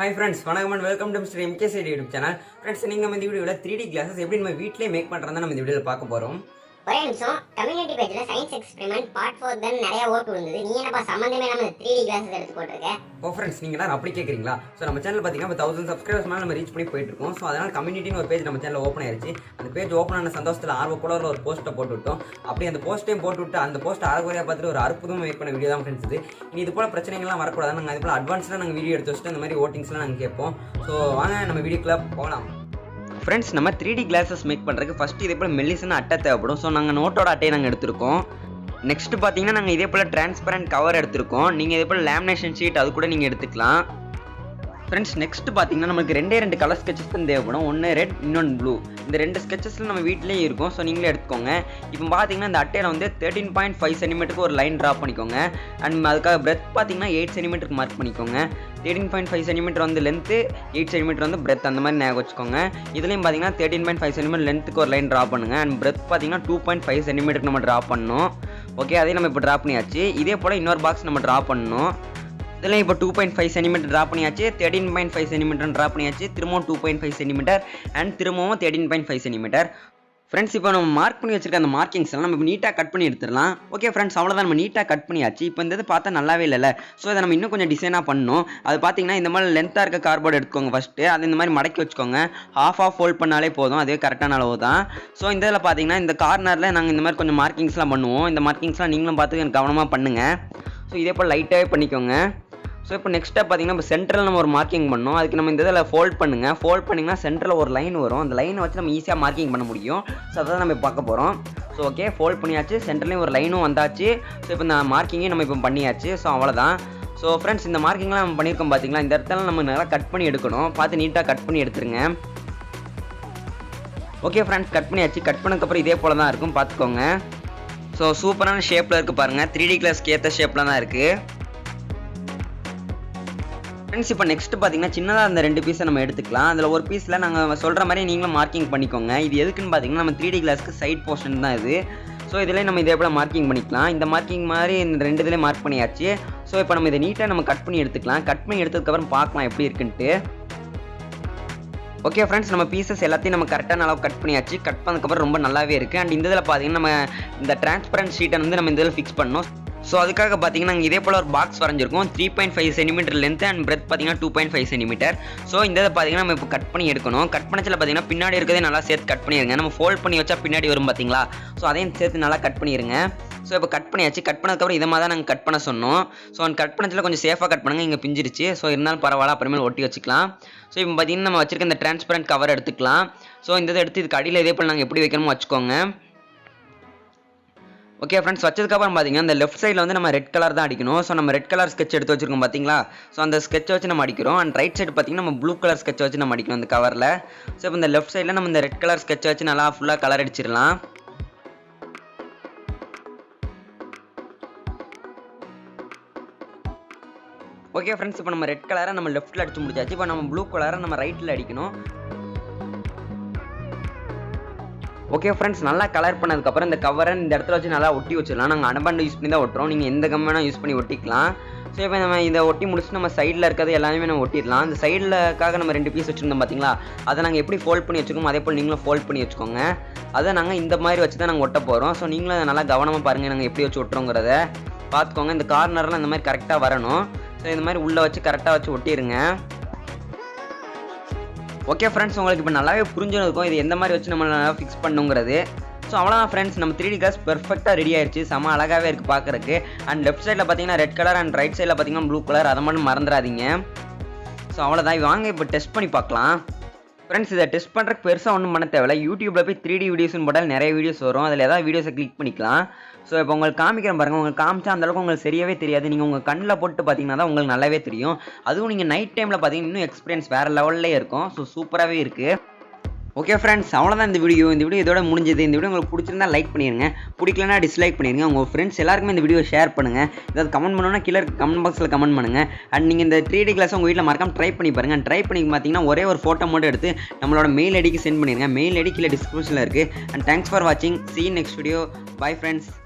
Hi friends, வணக்கம் and welcome to mrmkbros YouTube channel. Friends, நீங்க இந்த வீடியோல 3D glasses எப்படி நம்ம வீட்லயே மேக் பண்றதா நம்ம இந்த வீடியோல பார்க்க போறோம். ஒரே நிமிஷம் கம்யூனிட்டி பேஜ்ல சயின்ஸ் எக்ஸ்பெரிமெண்ட் பார்ட் 4 தான் நிறைய ஓட்டு வந்தது. நீ என்னப்பா சம்பந்தமே நம்ம 3D கிளாसेस எடுத்து போட்டுருக்க? ஓ फ्रेंड्स, நீங்க எல்லாரும் அப்படி கேக்குறீங்களா? சோ நம்ம சேனல் பாத்தீங்கன்னா 1000 சப்ஸ்கிரைபர்ஸ் மேல நம்ம ரீச் பண்ணி போயிட்டு இருக்கோம். சோ அதனால கம்யூனிட்டின்னு ஒரு பேஜ் நம்ம சேனல்ல ஓபன் ஆயிருச்சு. அந்த பேஜ் ஓபன் ஆன சந்தோஷத்துல ஆர்வக்குள்ள ஒரு போஸ்ட் போட்டு விட்டோம். அப்படி அந்த போஸ்டையும் போட்டு விட்டு அந்த போஸ்ட் ஆர்வரையா பார்த்துட்டு ஒரு அற்புதமா மேக் பண்ண வீடியோ தான் फ्रेंड्स இது. இனி இது போல பிரச்சனைகள்லாம் வரக்கூடாது. நாங்க இது போல அட்வான்ஸ்ல நாங்க வீடியோ எடுத்து வச்சிட்டு அந்த மாதிரி ஓட்டிங்ஸ்லாம் நாங்க கேட்போம். சோ வாங்க நம்ம வீடியோக்குள்ள போலாம். फ्रेंड्स, நம்ம 3D glasses மேக் பண்றதுக்கு ஃபர்ஸ்ட் இதே போல மெல்லிசான அட்டை தேவைப்படும். சோ நாங்க நோட்டோட அட்டையை நாங்க எடுத்துருக்கோம். நெக்ஸ்ட் பாத்தீங்கன்னா நாங்க இதே போல டிரான்ஸ்பரண்ட் கவர் எடுத்துருக்கோம். நீங்க இதே போல லேமினேஷன் ஷீட் அது கூட நீங்க எடுத்துக்கலாம். ஃப்ரெண்ட்ஸ், நெக்ஸ்ட் பார்த்தீங்கன்னா நமக்கு ரெண்டு கலர் ஸ்கெச்சஸ் தான் தேவைப்படும். ஒன்று ரெட், இன்னொன்று ப்ளூ. இந்த ரெண்டு ஸ்கெச்சஸில் நம்ம வீட்டிலேயே இருக்கும். ஸோ நீங்களே எடுத்துக்கோங்க. இப்போ பார்த்தீங்கன்னா இந்த அட்டையில் வந்து 13.5 சென்டிமீட்டருக்கு ஒரு லைன் ட்ரா பண்ணிக்கோங்க. அண்ட் அதுக்காக பிரெத் பார்த்தீங்கன்னா 8 சென்டிமீட்டருக்கு மார்க் பண்ணிக்கோங்க. 13.5 சென்டிமீட்டர் வந்து லென்த்து, 8 சென்டிமீட்டர் வந்து பிரெத், அந்த மாதிரி ஞாபகம் வச்சுக்கோங்க. இதுலேயும் பார்த்தீங்கன்னா 13.5 சென்டிமீட்டர் லென்த்துக்கு ஒரு லைன் ட்ரா பண்ணுங்கள். அண்ட் பிரெத் பார்த்தீங்கன்னா 2.5 சென்டிமீட்டருக்கு நம்ம ட்ரா பண்ணணும். ஓகே, அதையும் நம்ம இப்போ ட்ரா பண்ணியாச்சு. இதே போல் இன்னொரு பாக்ஸ் நம்ம ட்ரா பண்ணணும். இதில் இப்போ 2.5 சென்டிமீட்டர் ட்ரா பண்ணியாச்சு, 13.5 சென்டிமீட்டர் ட்ரா பண்ணியாச்சு, திரும்பவும் 2.5 சென்டிமீட்டர் அண்ட் திரும்பவும் 13.5 சென்டிமீட்டர். ஃப்ரெண்ட்ஸ், இப்போ நம்ம மார்க் பண்ணி வச்சிருக்க அந்த மார்க்கிங்ஸ் எல்லாம் நம்ம நீட்டாக கட் பண்ணி எடுத்துடலாம். ஓகே ஃப்ரெண்ட்ஸ், அவ்வளோதான், நம்ம நீட்டாக கட் பண்ணியாச்சு. இப்போ இந்த இது பார்த்தா நல்லாவே இல்லைல்ல. ஸோ இதை நம்ம இன்னும் கொஞ்சம் டிசைனாக பண்ணணும். அது பார்த்தீங்கன்னா இந்த மாதிரி லென்த்தாக இருக்க கார்ட்போர்டு எடுத்துக்கோங்க ஃபஸ்ட்டு. அது இந்த மாதிரி மடக்கி வச்சுக்கோங்க. ஆஃப் ஃபோல்ட் பண்ணாலே போதும், அதுவே கரெக்டான அளவு தான். ஸோ இந்த இதில் பார்த்தீங்கன்னா இந்த கார்னரில் நாங்கள் இந்த மாதிரி கொஞ்சம் மார்க்கிங்ஸ்லாம் பண்ணுவோம். இந்த மார்க்கிங்ஸ்லாம் நீங்களும் பார்த்து எனக்கு கவனமாக பண்ணுங்கள். ஸோ இதே போல் லைட்டாகவே பண்ணிக்கோங்க. ஸோ இப்போ நெக்ஸ்ட்டாக பார்த்தீங்கன்னா இப்போ சென்டரில் நம்ம ஒரு மார்க்கிங் பண்ணோம். அதுக்கு நம்ம இந்த இதில் ஃபோல்ட் பண்ணுங்கள். ஃபோல்ட் பண்ணிங்கன்னா சென்டரில் ஒரு லைன் வரும். அந்த லைனை வச்சு நம்ம ஈஸியாக மார்க்கிங் பண்ண முடியும். ஸோ அதை தான் நம்ம பார்க்க போகிறோம். ஸோ ஓகே, ஃபோல்ட் பண்ணியாச்சு, சென்டர்லேயும் ஒரு லைனும் வந்தாச்சு. ஸோ இப்போ இந்த மார்க்கிங்கையும் நம்ம இப்போ பண்ணியாச்சு. ஸோ அவ்வளோதான். ஸோ ஃப்ரெண்ட்ஸ், இந்த மார்க்கிங்லாம் நம்ம பண்ணியிருக்கோம் பார்த்தீங்களா. இந்த இடத்துல நம்ம நல்லா கட் பண்ணி எடுக்கணும். பார்த்து நீட்டாக கட் பண்ணி எடுத்துருங்க. ஓகே ஃப்ரெண்ட்ஸ், கட் பண்ணியாச்சு. கட் பண்ணதுக்கப்புறம் இதே போல் தான் இருக்கும், பார்த்துக்கோங்க. ஸோ சூப்பரான ஷேப்பில் இருக்குது பாருங்கள். 3D கிளாஸ்க்கு ஏற்ற ஷேப்பில் தான் இருக்குது. ஃப்ரெண்ட்ஸ், இப்போ நெக்ஸ்ட் பார்த்தீங்கன்னா சின்னதாக அந்த 2 பீஸை நம்ம எடுத்துக்கலாம். அதில் ஒரு பீஸில் நாங்கள் சொல்கிற மாதிரி நீங்களும் மார்க்கிங் பண்ணிக்கோங்க. இது எதுக்குன்னு பார்த்தீங்கன்னா நம்ம 3D கிளாஸ்க்கு சைட் போர்ஷன் தான் இது. ஸோ இதில் நம்ம இதே போல் மார்க்கிங் பண்ணிக்கலாம். இந்த மார்க்கிங் மாதிரி இந்த 2 இதிலே மார்க் பண்ணியாச்சு. ஸோ இப்போ நம்ம இதை நீட்டாக நம்ம கட் பண்ணி எடுத்துக்கலாம். கட் பண்ணி எடுத்ததுக்கப்புறம் பார்க்கலாம் எப்படி இருக்குன்ட்டு. ஓகே ஃப்ரெண்ட்ஸ், நம்ம பீசஸ் எல்லாத்தையும் நம்ம கரெக்டான அளவு கட் பண்ணியாச்சு. கட் பண்ணதுக்கப்புறம் ரொம்ப நல்லாவே இருக்குது. அண்ட் இந்த இதில் பார்த்தீங்கன்னா நம்ம இந்த டிரான்ஸ்பரண்ட் ஷீட்டை வந்து நம்ம இந்த இதில் ஃபிக்ஸ் பண்ணணும். ஸோ அதுக்காக பார்த்தீங்கன்னா நாங்கள் இதே போல் ஒரு பாக்ஸ் வரைஞ்சிருக்கோம். 3.5 சென்டிமீட்டர் லென்த் அண்ட் பிரெத் பார்த்தீங்கன்னா 2.5 சென்டிமீட்டர். ஸோ இந்த இதை பார்த்தீங்கன்னா நம்ம இப்போ கட் பண்ணி எடுக்கணும். கட் பண்ணச்சில் பார்த்தீங்கன்னா பின்னாடி இருக்கிறதே நல்லா சேர்த்து கட் பண்ணிடுங்க. நம்ம ஃபோல்ட் பண்ணி வச்சா பின்னாடி வரும் பார்த்தீங்களா. ஸோ அதையும் சேர்த்து நல்லா கட் பண்ணிடுங்க. ஸோ இப்போ கட் பண்ணியாச்சு. கட் பண்ணதுக்கப்புறம் இதை மாதிரி தான் நாங்கள் கட் பண்ண சொன்னோம். ஸோ அந்த கட் பண்ணச்சில் கொஞ்சம் சேஃபாக கட் பண்ணுங்கள். இங்கே பிஞ்சிருச்சு. ஸோ இருந்தாலும் பரவாயில்ல, அப்புறமேல் ஒட்டி வச்சுக்கலாம். ஸோ இப்போ பார்த்தீங்கன்னா நம்ம வச்சிருக்க இந்த டிரான்ஸ்பரண்ட் கவர் எடுத்துக்கலாம். ஸோ இந்த இதை எடுத்து இதுக்கு அடியில் இதே போல் நாங்கள் எப்படி வைக்கணுமோ வச்சுக்கோங்க. ஓகே ஃப்ரெண்ட்ஸ், வச்சதுக்கப்புறம் பார்த்தீங்கன்னா இந்த லெஃப்ட் சைடில் வந்து நம்ம ரெட் கலர் தான் அடிக்கணும். ஸோ நம்ம ரெட் கலர் ஸ்கெட்ச் எடுத்து வச்சிருக்கோம் பார்த்தீங்களா. ஸோ அந்த ஸ்கெட்சை வச்சு நம்ம அடிக்கிறோம். அண்ட் ரைட் சைடு பார்த்தீங்கன்னா நம்ம ப்ளூ கலர் ஸ்கெட்சை வச்சு நம்ம அடிக்கணும் இந்த கவரில். ஸோ இப்போ இந்த லெஃப்ட் சைடில் நம்ம இந்த ரெட் கலர் ஸ்கெட்சை வச்சு நல்லா ஃபுல்லாக கலர் அடிச்சிடலாம். ஓகே ஃப்ரெண்ட்ஸ், இப்போ நம்ம ரெட் கலரை நம்ம லெஃப்ட்டில் அடிச்சு முடிச்சாச்சு. இப்போ நம்ம ப்ளூ கலரை நம்ம ரைட்டில் அடிக்கணும். ஓகே ஃப்ரெண்ட்ஸ், நல்லா கலர் பண்ணதுக்கப்புறம் இந்த கவரை இந்த இடத்துல வச்சு நல்லா ஒட்டி வச்சிடலாம். நாங்கள் அனபாண்டு யூஸ் பண்ணி தான் ஒட்டுறோம். நீங்கள் எந்த கம் வேணால் யூஸ் பண்ணி ஒட்டிக்கலாம். ஸோ இப்போ நம்ம இதை ஒட்டி முடிச்சுட்டு நம்ம சைடில் இருக்கிறது எல்லாமே நம்ம ஒட்டிடலாம். அந்த சைடில்க்காக நம்ம 2 பீஸ் வச்சுருந்தோம் பார்த்தீங்களா. அதை நாங்கள் எப்படி ஃபோல்ட் பண்ணி வச்சுக்கோம் அதே போல் நீங்களும் ஃபோல்ட் பண்ணி வச்சுக்கோங்க. அதை நாங்கள் இந்த மாதிரி வச்சு தான் நாங்கள் ஒட்ட போகிறோம். ஸோ நீங்களும் அதை நல்லா கவனமாக பாருங்கள், நாங்கள் எப்படி வச்சு ஒட்டுறோங்கிறத பார்த்துக்கோங்க. இந்த கார்னர்லாம் இந்த மாதிரி கரெக்டாக வரணும். ஸோ இந்த மாதிரி உள்ளே வச்சு கரெக்டாக வச்சு ஒட்டிடுங்க. ஓகே ஃப்ரெண்ட்ஸ், உங்களுக்கு இப்போ நல்லாவே புரிஞ்சிருக்கும் இது எந்த மாதிரி வச்சு நம்ம நல்லா ஃபிக்ஸ் பண்ணுங்கிறது. ஸோ அவ்வளோதான் ஃப்ரெண்ட்ஸ், நம்ம 3D கிளாஸ் பெர்ஃபெக்டாக ரெடி ஆயிடுச்சு. செம அழகாகவே இருக்குது பார்க்குறக்கு. அண்ட் லெஃப்ட் சைடில் பார்த்தீங்கன்னா ரெட் கலர் அண்ட் ரைட் சைடில் பார்த்தீங்கன்னா ப்ளூ கலர், அதை மட்டும் மறந்துடாதீங்க. ஸோ அவ்வளோதான், வாங்க இப்போ டெஸ்ட் பண்ணி பார்க்கலாம். ஃப்ரெண்ட்ஸ், இதை டெஸ்ட் பண்ணுறதுக்கு பெருசாக ஒன்றும் பண்ண தேவையில்லை. யூடியூப்பில் போய் 3D வீடியோஸ்னு போட்டால் நிறைய வீடியோஸ் வரும். அதில் ஏதாவது வீடியோஸை கிளிக் பண்ணிக்கலாம். ஸோ இப்போ உங்களுக்கு காமிக்கிறேன் பாருங்கள். உங்களுக்கு காமிச்சா அந்தளவுக்கு உங்களுக்கு சரியாகவே தெரியாது. நீங்கள் உங்கள் கண்ணில் போட்டு பார்த்தீங்கன்னா தான் உங்களுக்கு நல்லாவே தெரியும். அதுவும் நீங்கள் நைட் டைமில் பார்த்தீங்கன்னா இன்னும் எக்ஸ்பீரியன்ஸ் வேறு லெவல்லே இருக்கும். ஸோ சூப்பராகவே இருக்குது. ஓகே ஃப்ரெண்ட்ஸ், அவ்வளோதான் இந்த வீடியோ இதோட முடிஞ்சது. இந்த வீடியோ உங்களுக்கு பிடிச்சிருந்தா லைக் பண்ணிடுங்க, பிடிக்கலனா டிஸ்லைக் பண்ணிடுங்க. உங்கள் ஃப்ரெண்ட்ஸ் எல்லாருக்குமே இந்த வீடியோ ஷேர் பண்ணுங்கள். ஏதாவது கமெண்ட் பண்ணணும்னா கீழே கமெண்ட் பாக்ஸில் கமெண்ட் பண்ணுங்கள். அண்ட் நீங்கள் இந்த 3D கிளாஸ் உங்கள் வீட்டில் மறக்காம ட்ரை பண்ணி பாருங்கள். ட்ரை பண்ணி பார்த்தீங்கன்னா ஒரே ஒரு ஃபோட்டோ மட்டும் எடுத்து நம்மளோட மெயில் ஐடிக்கு சென்ட் பண்ணிடுங்க. மெயில் ஐடி கீழே டிஸ்கிரிப்ஷனில் இருக்குது. அண்ட் தேங்க்ஸ் ஃபார் வாட்சிங். see you next video. Bye friends.